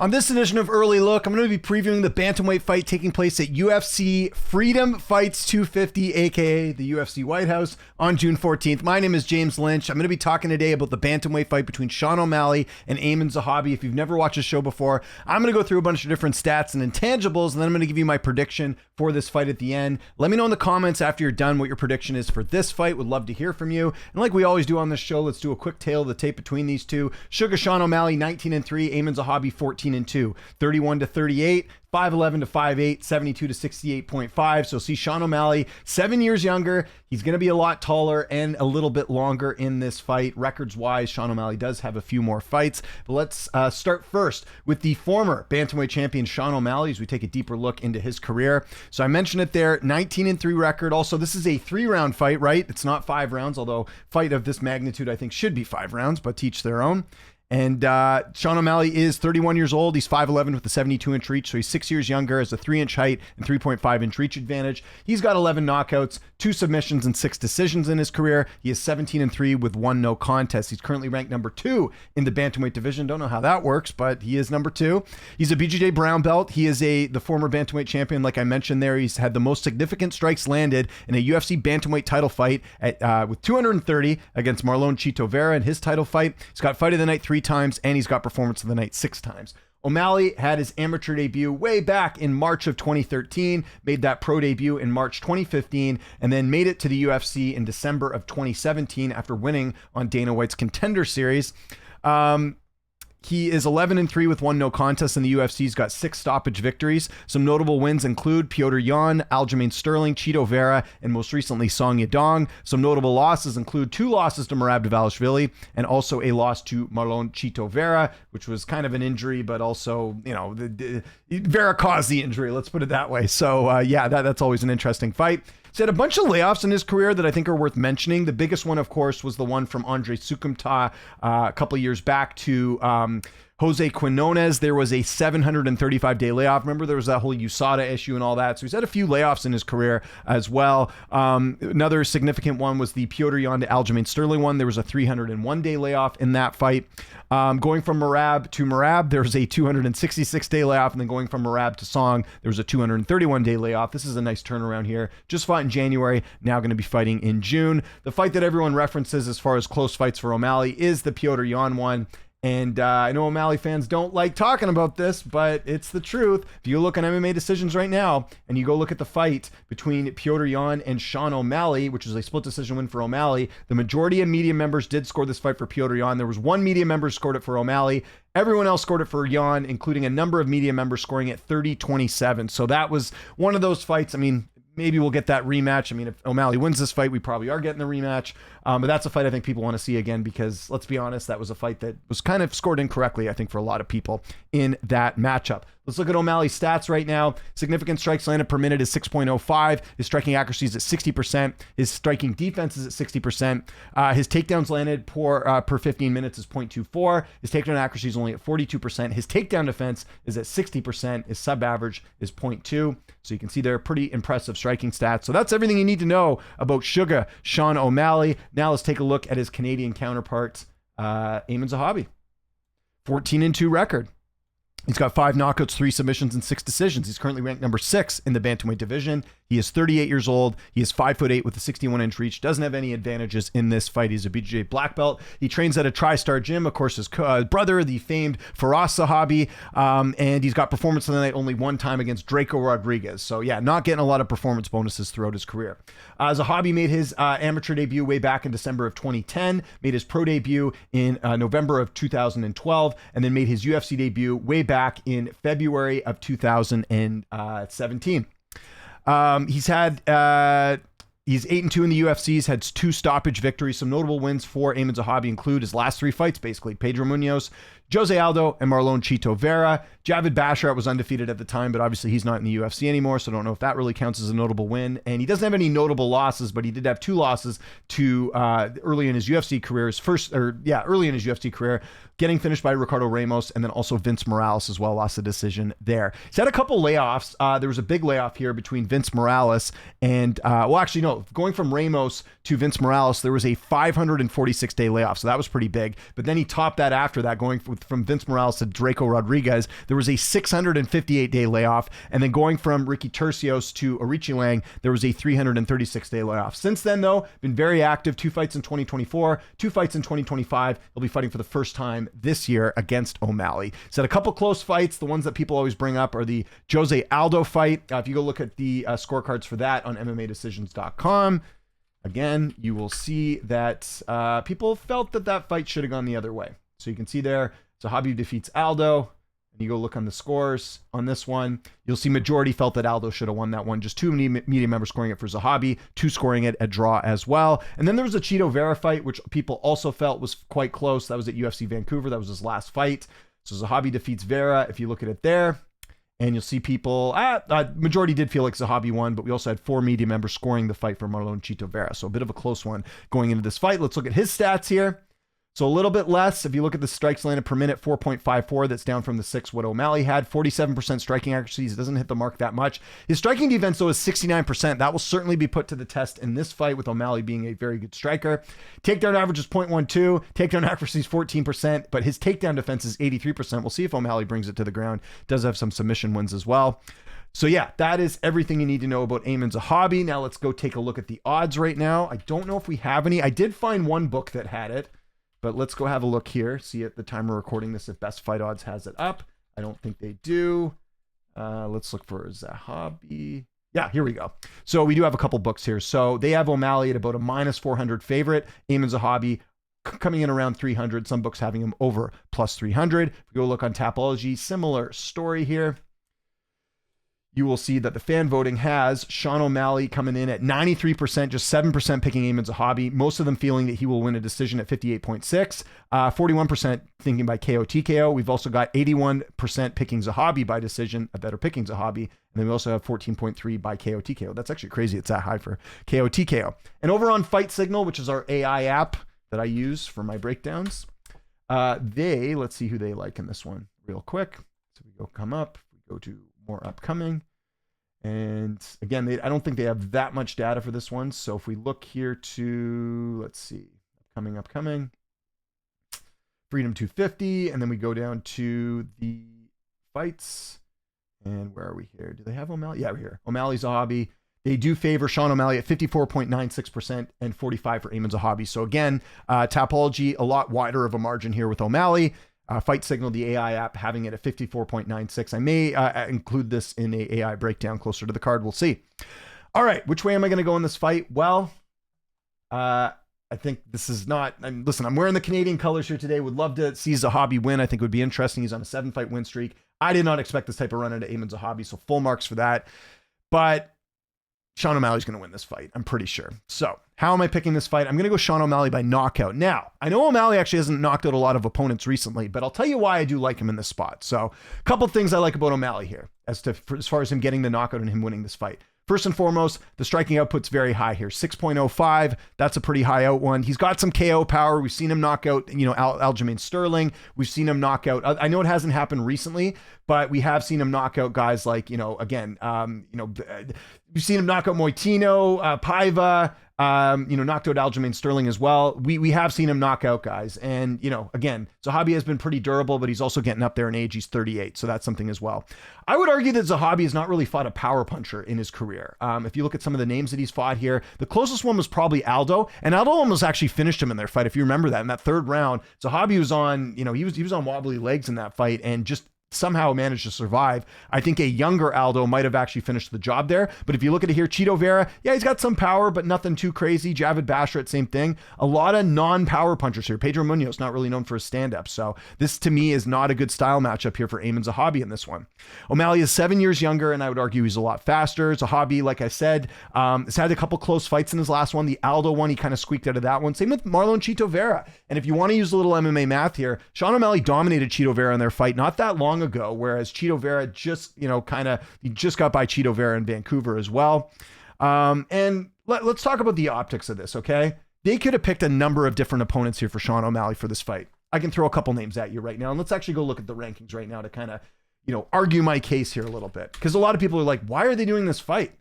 On this edition of Early Look, I'm going to be previewing the bantamweight fight taking place at UFC Freedom Fights 250, aka the UFC White House, on June 14th. My name is James Lynch. I'm going to be talking today about the bantamweight fight between Sean O'Malley and Aiemann Zahabi. If you've never watched the show before, I'm going to go through a bunch of different stats and intangibles, and then I'm going to give you my prediction for this fight at the end. Let me know in the comments after you're done what your prediction is for this fight. Would love to hear from you. And like we always do on this show, let's do a quick tale of the tape between these two. Sugar Sean O'Malley, 19-3, Aiemann Zahabi, 14-2, 31-38, 5'11 to 5'8, 72 to 68.5. So see Sean O'Malley, 7 years younger. He's going to be a lot taller and a little bit longer in this fight. Records wise, Sean O'Malley does have a few more fights. But let's start first with the former bantamweight champion Sean O'Malley as we take a deeper look into his career. So I mentioned it there, 19-3 record. Also, this is a 3-round fight, right? It's not 5 rounds, although fight of this magnitude I think should be 5 rounds, but teach their own. And Sean O'Malley is 31 years old. He's 5'11 with a 72-inch reach, so he's 6 years younger, has a 3-inch height and 3.5-inch reach advantage. He's got 11 knockouts, 2 submissions, and 6 decisions in his career. He is 17-3 with 1 no contest. He's currently ranked number 2 in the bantamweight division. Don't know how that works, but he is number 2. He's a BJJ brown belt. He is the former bantamweight champion, like I mentioned there. He's had the most significant strikes landed in a UFC bantamweight title fight with 230 against Marlon Chito Vera in his title fight. He's got fight of the night 3 times, and he's got performance of the night 6 times. O'Malley had his amateur debut way back in March of 2013, made that pro debut in March 2015, and then made it to the UFC in December of 2017 after winning on Dana White's Contender Series. He is 11-3 with 1 no contest in the UFC. He's got 6 stoppage victories. Some notable wins include Petr Yan, Aljamain Sterling, Chito Vera, and most recently Song Yadong. Some notable losses include 2 losses to Merab Dvalishvili and also a loss to Marlon Chito Vera, which was kind of an injury, but also, you know, Vera caused the injury. Let's put it that way. So yeah, that's always an interesting fight. He's had a bunch of layoffs in his career that I think are worth mentioning. The biggest one, of course, was the one from Andre Sukumta a couple of years back to Jose Quinones. There was a 735-day layoff. Remember, there was that whole USADA issue and all that. So he's had a few layoffs in his career as well. Another significant one was the Petr Yan to Aljamain Sterling one. There was a 301-day layoff in that fight. Going from Merab to Merab, there was a 266-day layoff, and then going from Merab to Song, there was a 231-day layoff. This is a nice turnaround here. Just fought in January, now going to be fighting in June. The fight that everyone references as far as close fights for O'Malley is the Petr Yan one. And I know O'Malley fans don't like talking about this, but it's the truth. If you look at MMA decisions right now and you go look at the fight between Petr Yan and Sean O'Malley, which was a split decision win for O'Malley, the majority of media members did score this fight for Petr Yan. There was 1 media member who scored it for O'Malley. Everyone else scored it for Yan, including a number of media members scoring it 30-27. So that was one of those fights. I mean, maybe we'll get that rematch. I mean, if O'Malley wins this fight, we probably are getting the rematch. But that's a fight I think people want to see again because, let's be honest, that was a fight that was kind of scored incorrectly, I think, for a lot of people in that matchup. Let's look at O'Malley's stats right now. Significant strikes landed per minute is 6.05. His striking accuracy is at 60%. His striking defense is at 60%. His takedowns landed per 15 minutes is 0.24. His takedown accuracy is only at 42%. His takedown defense is at 60%. His sub-average is 0.2. So you can see they're pretty impressive striking stats. So that's everything you need to know about Sugar Sean O'Malley. Now let's take a look at his Canadian counterpart, Aiemann Zahabi. 14-2 record. He's got 5 knockouts, 3 submissions, and 6 decisions. He's currently ranked number 6 in the bantamweight division. He is 38 years old. He is 5'8" with a 61-inch reach. Doesn't have any advantages in this fight. He's a BJJ black belt. He trains at a TriStar gym. Of course, his brother, the famed Firas Zahabi, and he's got performance of the night only 1 time against Draco Rodriguez. So yeah, not getting a lot of performance bonuses throughout his career. Zahabi made his amateur debut way back in December of 2010, made his pro debut in November of 2012, and then made his UFC debut way back in February of 2017. He's 8-2 in the UFC. He's had 2 stoppage victories. Some notable wins for Aiemann Zahabi include his last 3 fights, basically. Pedro Munoz, Jose Aldo, and Marlon Chito Vera. Javid Basharat was undefeated at the time, but obviously he's not in the UFC anymore, so I don't know if that really counts as a notable win. And he doesn't have any notable losses, but he did have 2 losses to early in his UFC career. Early in his UFC career, getting finished by Ricardo Ramos, and then also Vince Morales as well, lost the decision there. He's had a couple layoffs. There was a big layoff here between Vince Morales and, going from Ramos to Vince Morales, there was a 546-day layoff, so that was pretty big. But then he topped that after that, going with from Vince Morales to Draco Rodriguez, there was a 658-day layoff. And then going from Ricky Tercios to Aoriqileng, there was a 336-day layoff. Since then, though, been very active. 2 fights in 2024, 2 fights in 2025. He'll be fighting for the first time this year against O'Malley. He's had a couple close fights. The ones that people always bring up are the Jose Aldo fight. If you go look at the scorecards for that on MMAdecisions.com, again, you will see that people felt that fight should have gone the other way. So you can see there, Zahabi defeats Aldo. And you go look on the scores on this one. You'll see majority felt that Aldo should have won that one. Just 2 media members scoring it for Zahabi, 2 scoring it at draw as well. And then there was a Chito Vera fight, which people also felt was quite close. That was at UFC Vancouver. That was his last fight. So Zahabi defeats Vera. If you look at it there, and you'll see people, majority did feel like Zahabi won, but we also had 4 media members scoring the fight for Marlon Chito Vera. So a bit of a close one going into this fight. Let's look at his stats here. So a little bit less. If you look at the strikes landed per minute, 4.54. That's down from the 6 what O'Malley had. 47% striking accuracy. He doesn't hit the mark that much. His striking defense, though, is 69%. That will certainly be put to the test in this fight with O'Malley being a very good striker. Takedown average is 0.12. Takedown accuracy is 14%, but his takedown defense is 83%. We'll see if O'Malley brings it to the ground. Does have some submission wins as well. So yeah, that is everything you need to know about Aiemann Zahabi. Now let's go take a look at the odds right now. I don't know if we have any. I did find one book that had it. But let's go have a look here. See at the time we're recording this if Best Fight Odds has it up. I don't think they do. Let's look for Zahabi. Yeah, here we go. So we do have a couple books here. So they have O'Malley at about a -400 favorite. Aiemann Zahabi coming in around 300. Some books having him over +300. If we go look on Tapology, similar story here. You will see that the fan voting has Sean O'Malley coming in at 93%, just 7% picking Aiemann Zahabi. Most of them feeling that he will win a decision at 58.6. 41% thinking by KO TKO. We've also got 81% picking Zahabi by decision, a better picking Zahabi. And then we also have 14.3 by KO TKO. That's actually crazy. It's that high for KO TKO. And over on Fight Signal, which is our AI app that I use for my breakdowns, let's see who they like in this one real quick. So we go come up, we go to more upcoming. And again, I don't think they have that much data for this one. So if we look here to, let's see, upcoming, Freedom 250, and then we go down to the fights. And where are we here? Do they have O'Malley? Yeah, we're here. O'Malley Zahabi. They do favor Sean O'Malley at 54.96% and 45 for Aiemann Zahabi. So again, Tapology, a lot wider of a margin here with O'Malley. Fight Signal, the AI app, having it at 54.96. I may include this in a AI breakdown closer to the card. We'll see. All right, which way am I going to go in this fight? Well, I think this is not... listen, I'm wearing the Canadian colors here today. Would love to see Zahabi win. I think it would be interesting. He's on a 7-fight win streak. I did not expect this type of run into Aiemann Zahabi, so full marks for that. But Sean O'Malley's going to win this fight, I'm pretty sure. So how am I picking this fight? I'm going to go Sean O'Malley by knockout. Now, I know O'Malley actually hasn't knocked out a lot of opponents recently, but I'll tell you why I do like him in this spot. So a couple things I like about O'Malley here as far as him getting the knockout and him winning this fight. First and foremost, the striking output's very high here. 6.05. That's a pretty high out one. He's got some KO power. We've seen him knock out, Aljamain Sterling. We've sien him knock out. I know it hasn't happened recently, but we have seen him knock out guys like, we've seen him knock out Moitino, Paiva, knocked out Aljamain Sterling as well. We have seen him knock out guys. And, again, Zahabi has been pretty durable, but he's also getting up there in age. He's 38. So that's something as well. I would argue that Zahabi has not really fought a power puncher in his career. If you look at some of the names that he's fought here, the closest one was probably Aldo, and Aldo almost actually finished him in their fight. If you remember that in that third round, Zahabi was on, he was on wobbly legs in that fight and just somehow managed to survive. I think a younger Aldo might have actually finished the job there. But if you look at it here, Chito Vera, yeah, he's got some power, but nothing too crazy. Javid Bashrat, same thing. A lot of non-power punchers here. Pedro Munoz, not really known for his stand-up. So this, to me, is not a good style matchup here for Aiemann Zahabi in this one. O'Malley is 7 years younger, and I would argue he's a lot faster. Zahabi, like I said, has had a couple close fights in his last one. The Aldo one, he kind of squeaked out of that one. Same with Marlon Chito Vera. And if you want to use a little MMA math here, Sean O'Malley dominated Chito Vera in their fight not that long ago, whereas Chito Vera just, he just got by Chito Vera in Vancouver as well. And let's talk about the optics of this, okay? They could have picked a number of different opponents here for Sean O'Malley for this fight. I can throw a couple names at you right now, and let's actually go look at the rankings right now to kind of, argue my case here a little bit. Because a lot of people are like, why are they doing this fight?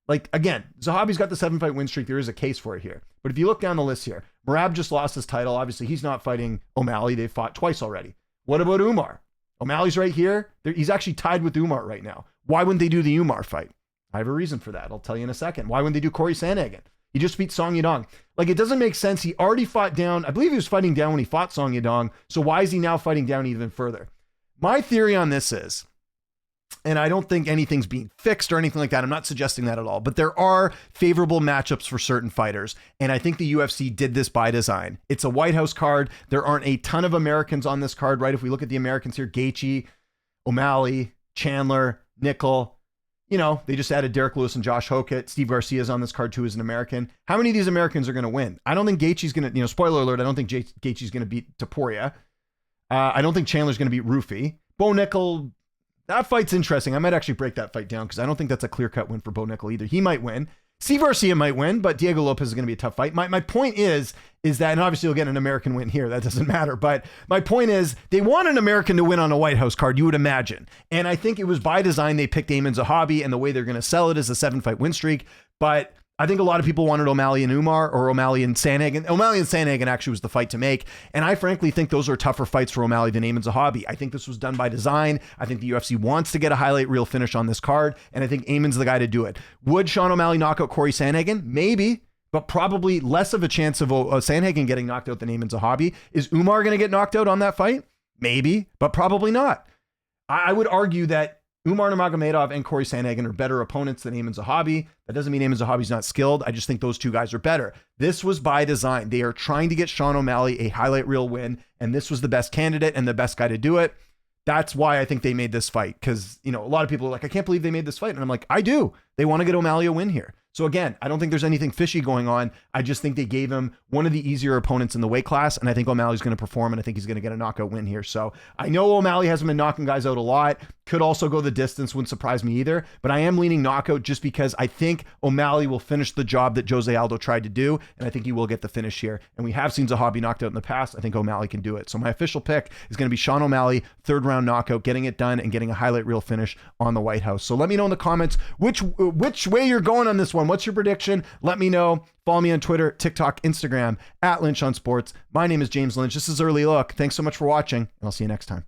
Like, again, Zahabi's got the 7-fight win streak. There is a case for it here. But if you look down the list here, Merab just lost his title. Obviously, he's not fighting O'Malley. They've fought twice already. What about Umar? O'Malley's right here. He's actually tied with Umar right now. Why wouldn't they do the Umar fight? I have a reason for that. I'll tell you in a second. Why wouldn't they do Corey Sandhagen? He just beat Song Yadong. Like, it doesn't make sense. He already fought down. I believe he was fighting down when he fought Song Yadong. So why is he now fighting down even further? My theory on this is, and I don't think anything's being fixed or anything like that. I'm not suggesting that at all, but there are favorable matchups for certain fighters. And I think the UFC did this by design. It's a White House card. There aren't a ton of Americans on this card, right? If we look at the Americans here, Gaethje, O'Malley, Chandler, Nickel, you know, they just added Derek Lewis and Josh Hokett. Steve Garcia's on this card too as an American. How many of these Americans are going to win? I don't think Gaethje's going to, spoiler alert, I don't think Gaethje's going to beat Topuria. I don't think Chandler's going to beat Rufy. Bo Nickel, that fight's interesting. I might actually break that fight down because I don't think that's a clear-cut win for Bo Nickel either. He might win. Steve Garcia might win, but Diego Lopez is going to be a tough fight. My point is that, and obviously you'll get an American win here. That doesn't matter. But my point is they want an American to win on a White House card, you would imagine. And I think it was by design they picked Aiemann Zahabi, and the way they're going to sell it is a 7-fight win streak. But I think a lot of people wanted O'Malley and Umar, or O'Malley and Sandhagen. O'Malley and Sandhagen actually was the fight to make. And I frankly think those are tougher fights for O'Malley than Aiemann Zahabi. I think this was done by design. I think the UFC wants to get a highlight reel finish on this card. And I think Aimann's the guy to do it. Would Sean O'Malley knock out Corey Sandhagen? Maybe, but probably less of a chance of Sandhagen getting knocked out than Aiemann Zahabi. Is Umar going to get knocked out on that fight? Maybe, but probably not. I would argue that Umar Nurmagomedov and Corey Sandhagen are better opponents than Aiemann Zahabi. That doesn't mean Aiemann Zahabi's not skilled. I just think those two guys are better. This was by design. They are trying to get Sean O'Malley a highlight reel win, and this was the best candidate and the best guy to do it. That's why I think they made this fight, because, a lot of people are like, I can't believe they made this fight. And I'm like, I do. They want to get O'Malley a win here. So again, I don't think there's anything fishy going on. I just think they gave him one of the easier opponents in the weight class, and I think O'Malley's going to perform, and I think he's going to get a knockout win here. So I know O'Malley hasn't been knocking guys out a lot. Could also go the distance, wouldn't surprise me either. But I am leaning knockout just because I think O'Malley will finish the job that Jose Aldo tried to do, and I think he will get the finish here. And we have seen Zahabi knocked out in the past. I think O'Malley can do it. So my official pick is going to be Sean O'Malley, 3rd round knockout, getting it done and getting a highlight reel finish on the White House. So let me know in the comments which way you're going on this one. What's your prediction? Let me know. Follow me on Twitter, TikTok, Instagram, @Lynch on Sports. My name is James Lynch. This is Early Look. Thanks so much for watching, and I'll see you next time.